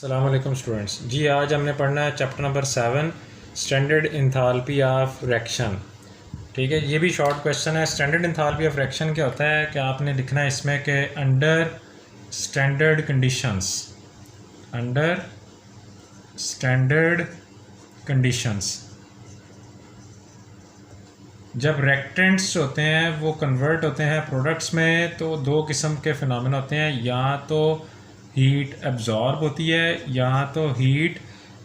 अस्सलाम वालेकुम स्टूडेंट्स जी। आज हमने पढ़ना है chapter number 7 standard enthalpy of reaction. ठीक है, ये भी शॉर्ट क्वेश्चन है। स्टैंडर्ड इंथाल्पी ऑफ रिएक्शन क्या होता है कि आपने लिखना है इसमें कि under standard conditions, under standard conditions जब रिएक्टेंट्स होते हैं वो कन्वर्ट होते हैं प्रोडक्ट्स में, तो दो किस्म के फिनोमेना होते हैं, या तो हीट एब्जॉर्ब होती है या तो हीट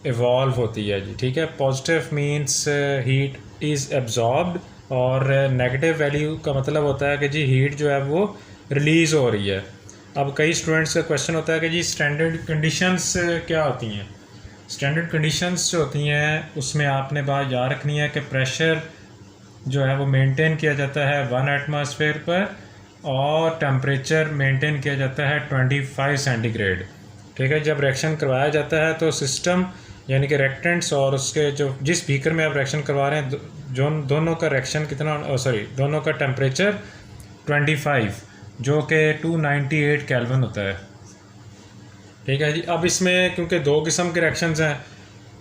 इवॉल्व होती है जी। ठीक है, positive means heat is absorbed और नेगेटिव वैल्यू का मतलब होता है कि जी हीट जो है वो रिलीज़ हो रही है। अब कई स्टूडेंट्स का क्वेश्चन होता है कि जी स्टैंडर्ड कंडीशंस क्या होती हैं। स्टैंडर्ड कंडीशंस जो होती हैं उसमें आपने बात याद रखनी है कि प्रेशर जो है वो मेंटेन किया जाता है 1 एटमॉस्फेयर पर और टेम्परेचर मेंटेन किया जाता है 25 सेंटीग्रेड। ठीक है, जब रिएक्शन करवाया जाता है तो सिस्टम यानी कि रिएक्टेंट्स और उसके जो जिस बीकर में आप रिएक्शन करवा रहे हैं दोनों का रिएक्शन कितना दोनों का टेम्परेचर 25 जो कि 298 केल्विन होता है। ठीक है जी। अब इसमें क्योंकि दो किस्म के रिएक्शंस हैं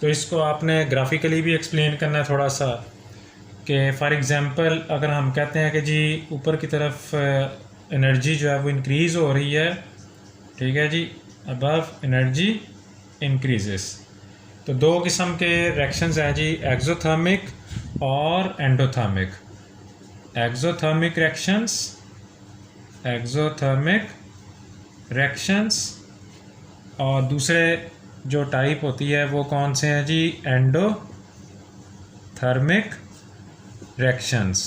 तो इसको आपने ग्राफिकली भी एक्सप्लेन करना है थोड़ा सा, कि फॉर एग्ज़ाम्पल अगर हम कहते हैं कि जी ऊपर की तरफ एनर्जी जो है वो इंक्रीज़ हो रही है, ठीक है जी, अबव एनर्जी इंक्रीजेस, तो दो किस्म के रिएक्शंस हैं जी, एक्सोथर्मिक और endothermic. Exothermic reactions, exothermic reactions और दूसरे जो टाइप होती है वो कौन से हैं जी, एंडोथर्मिक रिएक्शंस।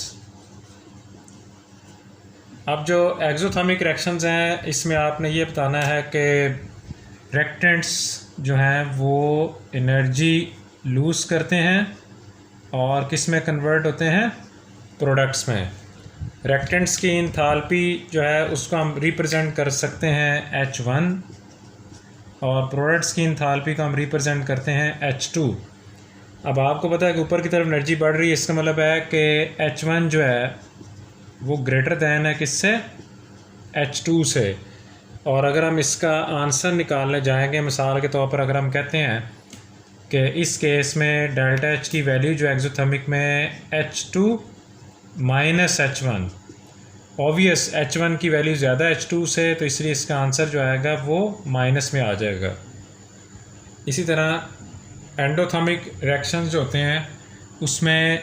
अब जो एक्सोथर्मिक रिएक्शंस हैं इसमें आपने ये बताना है कि रिएक्टेंट्स जो हैं वो एनर्जी लूज़ करते हैं और किस में कन्वर्ट होते हैं, प्रोडक्ट्स में। रिएक्टेंट्स की इंथाल्पी जो है उसको हम रिप्रेजेंट कर सकते हैं H1 और प्रोडक्ट्स की इंथाल्पी को हम रिप्रेजेंट करते हैं H2। अब आपको पता है कि ऊपर की तरफ एनर्जी बढ़ रही है, इसका मतलब है कि H1 जो है वो ग्रेटर दैन है किससे, H2 से। और अगर हम इसका आंसर निकालने जाएंगे, मिसाल के तौर पर अगर हम कहते हैं कि इस केस में डेल्टा H की वैल्यू जो एक्सोथर्मिक में H2 minus H1, obvious H1 की वैल्यू ज़्यादा H2 से, तो इसलिए इसका आंसर जो आएगा वो माइनस में आ जाएगा। इसी तरह एंडोथर्मिक रिएक्शंस जो होते हैं उसमें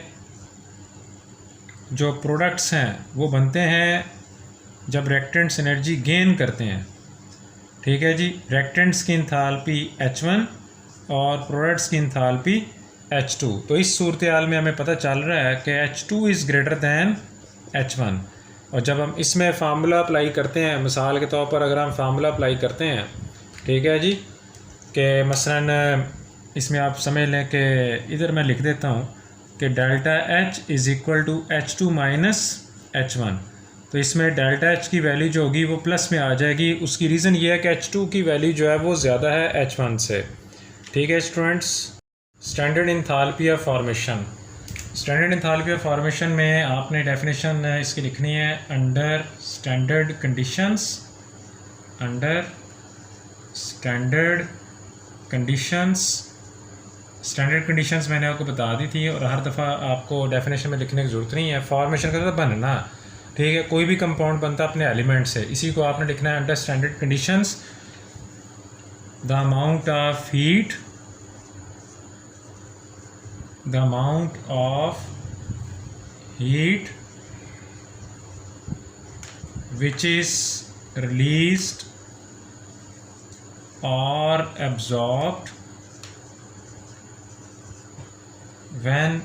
जो प्रोडक्ट्स हैं वो बनते हैं जब रिएक्टेंट्स एनर्जी गेन करते हैं। ठीक है जी, रिएक्टेंट्स की इंथाल्पी H1 और प्रोडक्ट्स की इंथाल्पी H2। तो इस सूरत हाल में हमें पता चल रहा है कि H2 is greater than H1। और जब हम इसमें फार्मूला अप्लाई करते हैं, मिसाल के तौर पर अगर हम फार्मूला अप्लाई करते हैं, ठीक है जी, कि मसलन इसमें आप समझ लें कि इधर मैं लिख देता हूँ कि delta H is equal to H2 minus H1। तो इसमें डेल्टा H की वैल्यू जो होगी वो प्लस में आ जाएगी। उसकी रीज़न ये है कि H2 की वैल्यू जो है वो ज़्यादा है H1 से। ठीक है students, standard enthalpy of formation. Standard enthalpy of formation में आपने डेफिनेशन इसकी लिखनी है, under standard conditions, under standard conditions. Standard conditions मैंने आपको बता दी थी और हर दफ़ा आपको डेफिनेशन में लिखने की ज़रूरत नहीं है। फॉर्मेशन का तो बनना, ठीक है, कोई भी कंपाउंड बनता है अपने एलिमेंट से, इसी को आपने लिखना है under standard conditions the amount of heat, the amount of heat which is released और absorbed when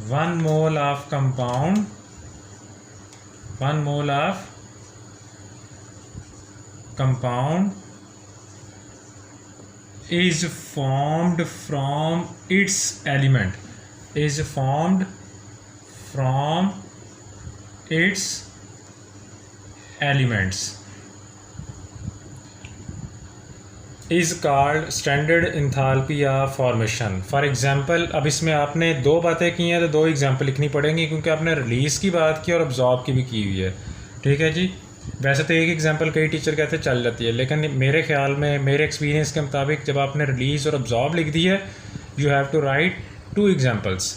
1 mole of compound, 1 mole of compound is formed from its element, is formed from its elements, is called standard enthalpy of formation. For example, अब इसमें आपने दो बातें की हैं तो दो एग्जांपल लिखनी पड़ेंगी, क्योंकि आपने रिलीज़ की बात की और अब्जॉर्ब की भी की हुई है। ठीक है जी। वैसे तो एक एग्जांपल कई टीचर कहते चल जाती है, लेकिन मेरे ख्याल में, मेरे एक्सपीरियंस के मुताबिक, जब आपने रिलीज़ और अब्जॉर्ब लिख दी है, you have to write 2 examples.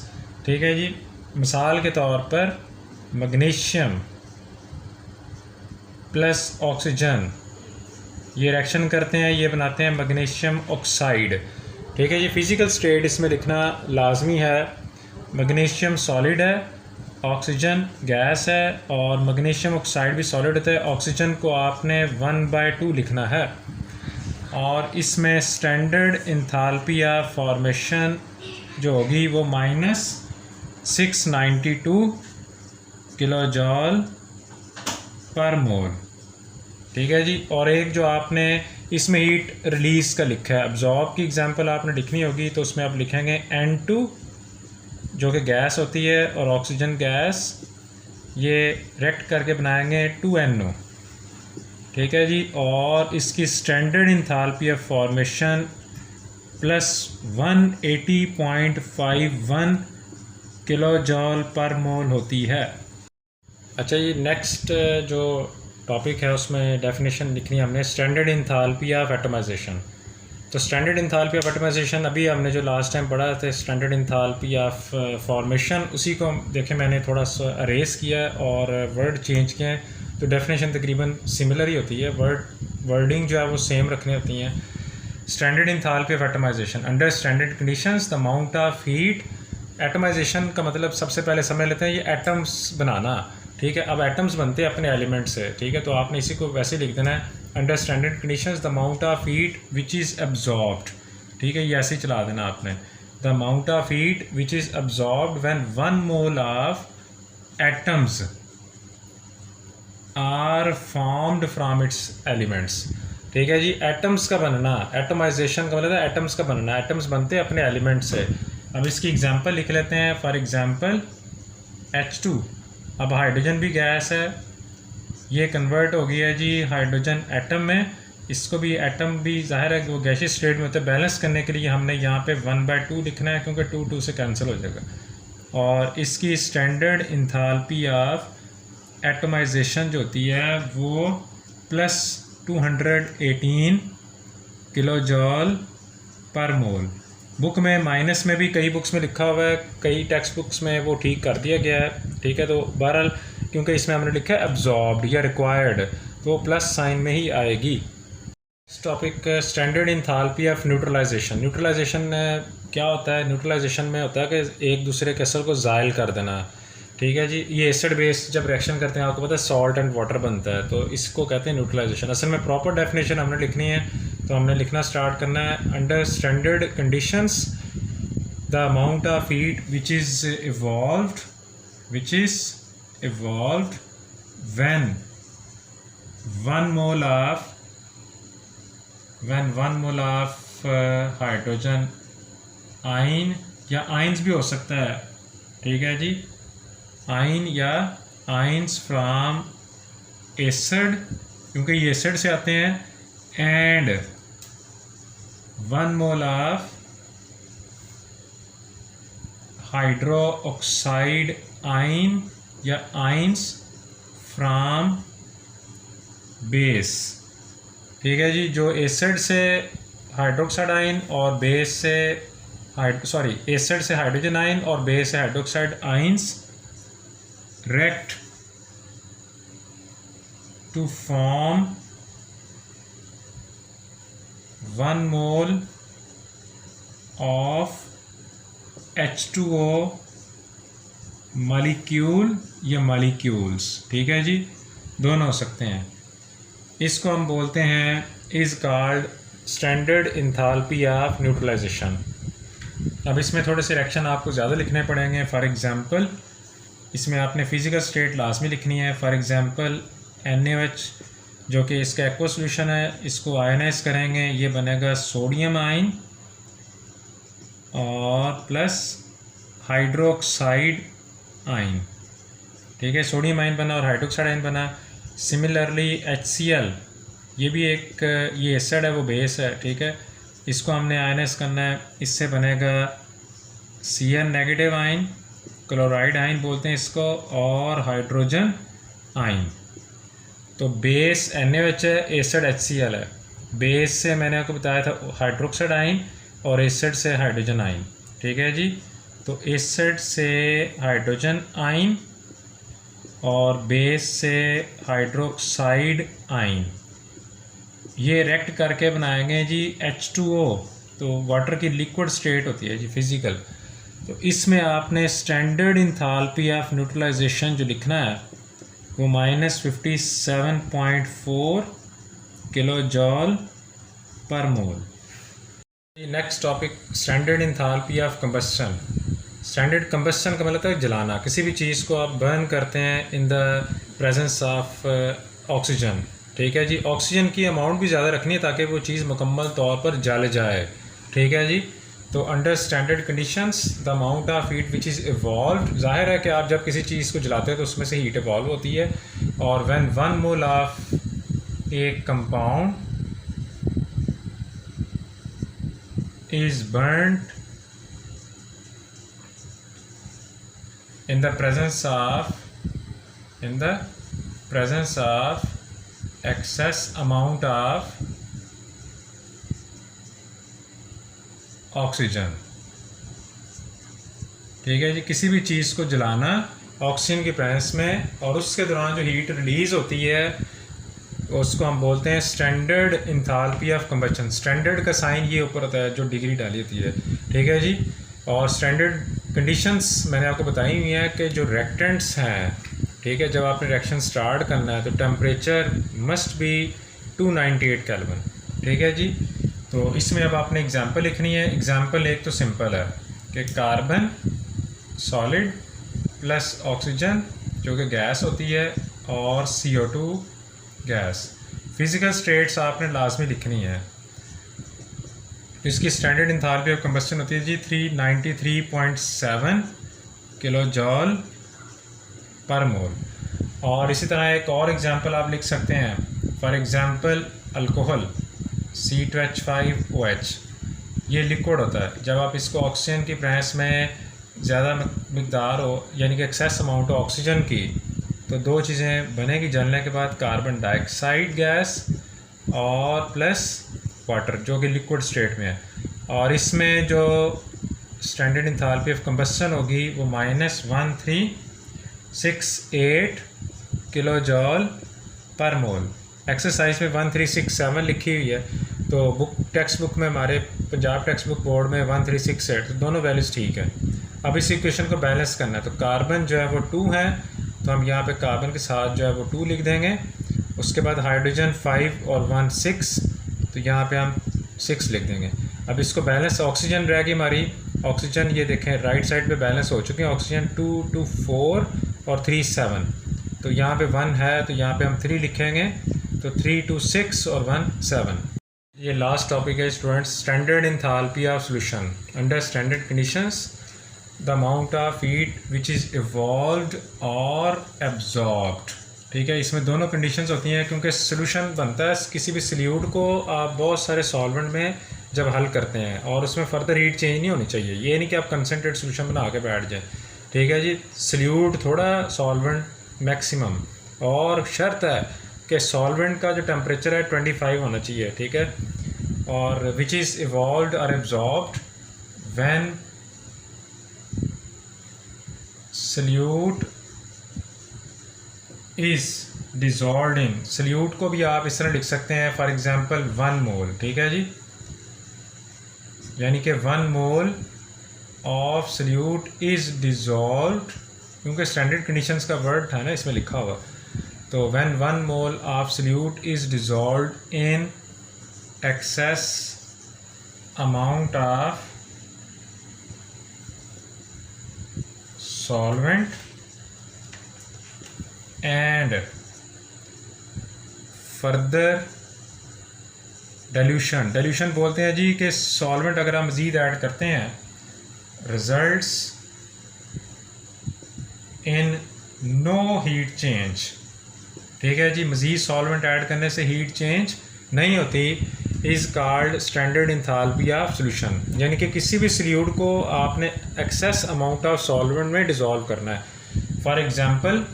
ठीक है जी। मिसाल के तौर पर मैग्नीशियम प्लस ऑक्सीजन, ये रिएक्शन करते हैं, ये बनाते हैं मैग्नीशियम ऑक्साइड। ठीक है जी। फिज़िकल स्टेट इसमें लिखना लाजमी है। मैग्नीशियम सॉलिड है, ऑक्सीजन गैस है, और मैग्नीशियम ऑक्साइड भी सॉलिड होता है। ऑक्सीजन को आपने 1/2 लिखना है, और इसमें स्टैंडर्ड इंथाल्पी ऑफ फॉर्मेशन जो होगी वो -692 किलोजॉल पर मोल। ठीक है जी। और एक जो आपने इसमें हीट रिलीज़ का लिखा है, अब्जॉर्ब की एग्जांपल आपने लिखनी होगी, तो उसमें आप लिखेंगे N2 जो कि गैस होती है, और ऑक्सीजन गैस, ये रेक्ट करके बनाएंगे 2NO। ठीक है जी। और इसकी स्टैंडर्ड इंथाल्पी ऑफ फॉर्मेशन +180.51 किलोजॉल पर मोल होती है। अच्छा, ये नेक्स्ट जो टॉपिक है उसमें डेफिनेशन लिखनी है हमने, स्टैंडर्ड इंथाल्पी ऑफ एटमाइजेशन। तो स्टैंडर्ड इंथाल्पी ऑफ एटमाइजेशन अभी हमने जो लास्ट टाइम पढ़ा था स्टैंडर्ड इंथाल्पी ऑफ फॉर्मेशन, उसी को देखें मैंने थोड़ा सा अरेज किया और वर्ड चेंज किए हैं, तो डेफिनेशन तकरीबन सिमिलर ही होती है, वर्डिंग जो है वो सेम रखनी होती हैं। Standard enthalpy of atomisation under standard conditions the amount of heat. Atomisation का मतलब सबसे पहले समझ लेते हैं, ये एटम्स बनाना। ठीक है। अब एटम्स बनते हैं अपने एलिमेंट से। ठीक है। तो आपने इसी को वैसे लिख देना है, under standard conditions the amount of heat which is absorbed. ठीक है। ये ऐसे ही चला देना आपने, the amount of heat which is absorbed when 1 mole of atoms are formed from its elements. ठीक है जी। एटम्स का बनना, एटमाइजेशन का मतलब एटम्स का बनना, एटम्स बनते हैं अपने एलिमेंट से। अब इसकी एग्जांपल लिख लेते हैं। For example H2। अब हाइड्रोजन भी गैस है, ये कन्वर्ट हो गया है जी हाइड्रोजन एटम में। इसको भी एटम भी ज़ाहिर है कि वो गैसीय स्टेट में होता है। बैलेंस करने के लिए हमने यहाँ पे 1/2 लिखना है, क्योंकि 2 से कैंसिल हो जाएगा। और इसकी स्टैंडर्ड इंथाल्पी ऑफ एटमाइजेशन जो होती है वो +218 किलोजॉल पर मोल। बुक में माइनस में भी कई बुक्स में लिखा हुआ है, कई टेक्स्ट बुक्स में वो ठीक कर दिया गया है। ठीक है। तो बहरहाल क्योंकि इसमें हमने लिखा है एब्जॉर्ब्ड या रिक्वायर्ड, तो प्लस साइन में ही आएगी। इस topic standard enthalpy of neutralisation. Neutralisation क्या होता है? न्यूट्रलाइजेशन में होता है कि एक दूसरे के असर को ज़ायल कर देना। ठीक है जी। ये एसिड बेस जब रिएक्शन करते हैं, आपको पता है सॉल्ट एंड वाटर बनता है, तो इसको कहते हैं न्यूट्रलाइजेशन। असल में प्रॉपर डेफिनेशन हमने लिखनी है, तो हमने लिखना स्टार्ट करना है, under standard conditions the amount of heat which is evolved when 1 mole of hydrogen ion, या आयन्स भी हो सकता है। ठीक है जी। आयन या आयन्स फ्रॉम एसिड, क्योंकि ये एसिड से आते हैं, and 1 mole of hydro oxide ion या आयन्स फ्रॉम बेस। ठीक है जी। जो एसिड से हाइड्रोक्साइड आयन और बेस से एसिड से हाइड्रोजन आयन और बेस से hydroxide ions react to form 1 mole of H2O molecule या मॉलिक्यूल्स। ठीक है जी। दोनों हो सकते हैं। इसको हम बोलते हैं is called standard enthalpy of neutralisation. अब इसमें थोड़े से रिएक्शन आपको ज़्यादा लिखने पड़ेंगे। फॉर एग्जांपल इसमें आपने फिज़िकल स्टेट लाजमी लिखनी है। फॉर एग्जांपल NaOH जो कि इसका एक्वा सोल्यूशन है, इसको आयनाइज करेंगे, ये बनेगा सोडियम आयन और प्लस हाइड्रोक्साइड आयन। ठीक है। सोडियम आयन बना और हाइड्रोक्साइड आयन बना। सिमिलरली HCl, ये भी एक, ये एसिड है वो बेस है। ठीक है। इसको हमने आयनाइज करना है, इससे बनेगा Cl negative ion, chloride ion बोलते हैं इसको, और हाइड्रोजन आयन। तो बेस NaOH है, एसिड HCl है। बेस से मैंने आपको बताया था हाइड्रोक्साइड आइन और एसिड से हाइड्रोजन आइन, ठीक है जी। तो एसिड से हाइड्रोजन आइन और बेस से हाइड्रोक्साइड आइन, ये रिएक्ट करके बनाएंगे जी H2O। तो वाटर की लिक्विड स्टेट होती है जी फिज़िकल। तो इसमें आपने स्टैंडर्ड इंथाल्पी ऑफ न्यूट्रलाइजेशन जो लिखना है वो -57.4 kilojoule per mole. Next topic, standard enthalpy of combustion. Standard combustion का मतलब है जलाना। किसी भी चीज़ को आप बर्न करते हैं in the presence of oxygen, ठीक है जी। ऑक्सीजन की अमाउंट भी ज़्यादा रखनी है ताकि वो चीज़ मुकम्मल तौर पर जल जाए, ठीक है जी। तो under standard conditions the amount of heat which is evolve, जाहिर है कि आप जब किसी चीज़ को जलाते हैं तो उसमें से हीट इवॉल्व होती है। और when 1 mole of A compound is burned in the presence of excess amount of oxygen, ठीक है जी। किसी भी चीज़ को जलाना ऑक्सीजन की प्रेजेंस में, और उसके दौरान जो हीट रिलीज़ होती है उसको हम बोलते हैं standard enthalpy of combustion. Standard का साइन ये ऊपर होता है जो डिग्री डाली होती है, ठीक है जी। और स्टैंडर्ड कंडीशंस मैंने आपको बताई हुई हैं कि जो रिएक्टेंट्स हैं, ठीक है, जब आपने रिएक्शन स्टार्ट करना है तो टेम्परेचर मस्ट बी 298 केल्विन, ठीक है जी। तो इसमें अब आपने एग्जांपल लिखनी है। एग्जांपल एक तो सिंपल है कि कार्बन सॉलिड प्लस ऑक्सीजन जो कि गैस होती है और CO2 गैस। फिज़िकल स्टेट्स आपने लाजमी लिखनी है। इसकी स्टैंडर्ड इंथाल्पी ऑफ कंबस्शन होती है जी 393.7 किलो जॉल पर मोल। और इसी तरह एक और एग्जांपल आप लिख सकते हैं। फॉर एग्जांपल अल्कोहल C2H5OH, ये लिक्विड होता है। जब आप इसको ऑक्सीजन की प्रेजेंस में ज़्यादा मकदार हो, यानी कि एक्सेस अमाउंट हो ऑक्सीजन की, तो दो चीज़ें बनेगी जलने के बाद, कार्बन डाइऑक्साइड गैस और प्लस वाटर जो कि लिक्विड स्टेट में है। और इसमें जो स्टैंडर्ड इंथाल्पी ऑफ कंबस्शन होगी वो -1368 किलो जॉल पर मोल। एक्सरसाइज में 1367 लिखी हुई है, तो टेक्स्ट बुक में हमारे पंजाब टेक्स्ट बुक बोर्ड में 1368, तो दोनों वैल्यूज़ ठीक है। अब इस इक्वेशन को बैलेंस करना है, तो कार्बन जो है वो 2 है, तो हम यहाँ पे कार्बन के साथ जो है वो 2 लिख देंगे। उसके बाद हाइड्रोजन 5 और 1 6, तो यहाँ पे हम 6 लिख देंगे। अब इसको बैलेंस, ऑक्सीजन रहेगी हमारी, ऑक्सीजन ये देखें राइट साइड पे बैलेंस हो चुके हैं। ऑक्सीजन 2 2 4 और 3 7, तो यहाँ पे 1 है तो यहाँ पे हम 3 लिखेंगे, तो 3 2 6 और 1 7। ये लास्ट टॉपिक है students, standard enthalpy of solution under standard conditions the amount of heat which is evolved और एब्जॉर्ब्ड, ठीक है। इसमें दोनों कंडीशंस होती हैं क्योंकि सोल्यूशन बनता है किसी भी सल्यूट को आप बहुत सारे सॉल्वेंट में जब हल करते हैं, और उसमें फर्दर हीट चेंज नहीं होनी चाहिए। ये नहीं कि आप कंसनट्रेट सोल्यूशन बना के बैठ जाए, ठीक है जी। सल्यूट थोड़ा, सॉल्वेंट मैक्सिमम, और शर्त है कि सॉल्वेंट का जो टेम्परेचर है 25 होना चाहिए, ठीक है। और विच इज़ इवॉल्व्ड और absorbed when solute is dissolved in, solute को भी आप इस तरह लिख सकते हैं, फॉर एग्जांपल 1 मोल, ठीक है जी, यानी कि 1 mole of solute is dissolved, क्योंकि स्टैंडर्ड कंडीशंस का वर्ड था ना इसमें लिखा हुआ। तो when 1 mole of solute is dissolved in excess amount of solvent and further dilution, dilution बोलते हैं जी कि सॉल्वेंट अगर हम मज़ीद ऐड करते हैं, results in no heat change, ठीक है जी। मज़ीद सॉल्वेंट ऐड करने से हीट चेंज नहीं होती, is called standard enthalpy of solution, यानी कि किसी भी सल्यूट को आपने एक्सेस अमाउंट ऑफ सॉल्वेंट में डिज़ोल्व करना है। फॉर एग्जांपल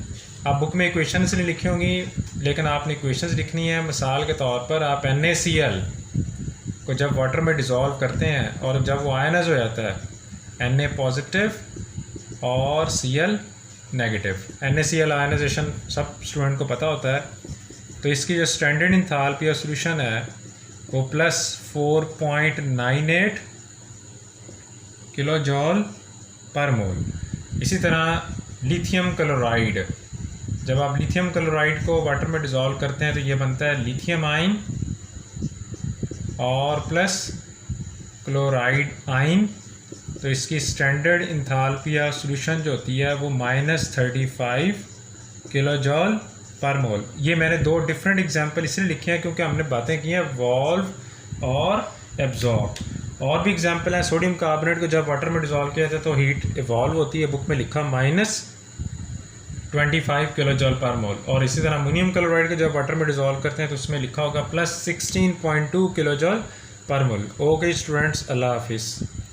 आप बुक में इक्वेशन इसलिए लिखी होंगी, लेकिन आपने इक्वेशंस लिखनी है। मिसाल के तौर पर आप NaCl को जब वाटर में डिज़ोल्व करते हैं और जब वो आयनाइज हो जाता है Na पॉजिटिव और Cl नेगेटिव, NaCl आयनाइजेशन सब स्टूडेंट को पता होता है। तो इसकी जो स्टैंडर्ड इंथैल्पी ऑफ सॉल्यूशन है वो प्लस 4.98 किलो जॉल पर मोल। इसी तरह लिथियम क्लोराइड, जब आप लिथियम क्लोराइड को वाटर में डिज़ोल्व करते हैं तो ये बनता है लिथियम आइन और प्लस क्लोराइड आइन। तो इसकी स्टैंडर्ड इंथैल्पी ऑफ सॉल्यूशन जो होती है वो -35 किलो जॉल पर मोल। ये मैंने दो डिफरेंट एग्जांपल इसलिए लिखे हैं क्योंकि हमने बातें की हैं वॉल्व और एब्जॉर्ब। और भी एग्जांपल हैं, सोडियम कार्बोनेट को जब वाटर में डिज़ोल्व किया जाता है तो हीट इवॉल्व होती है, बुक में लिखा -25 किलो जॉल पर मोल। और इसी तरह अमोनियम क्लोराइड को जब वाटर में डिज़ोल्व करते हैं तो उसमें लिखा होगा +16.2 किलो जॉल पर मोल। ओके स्टूडेंट्स, अल्लाह हाफिज़।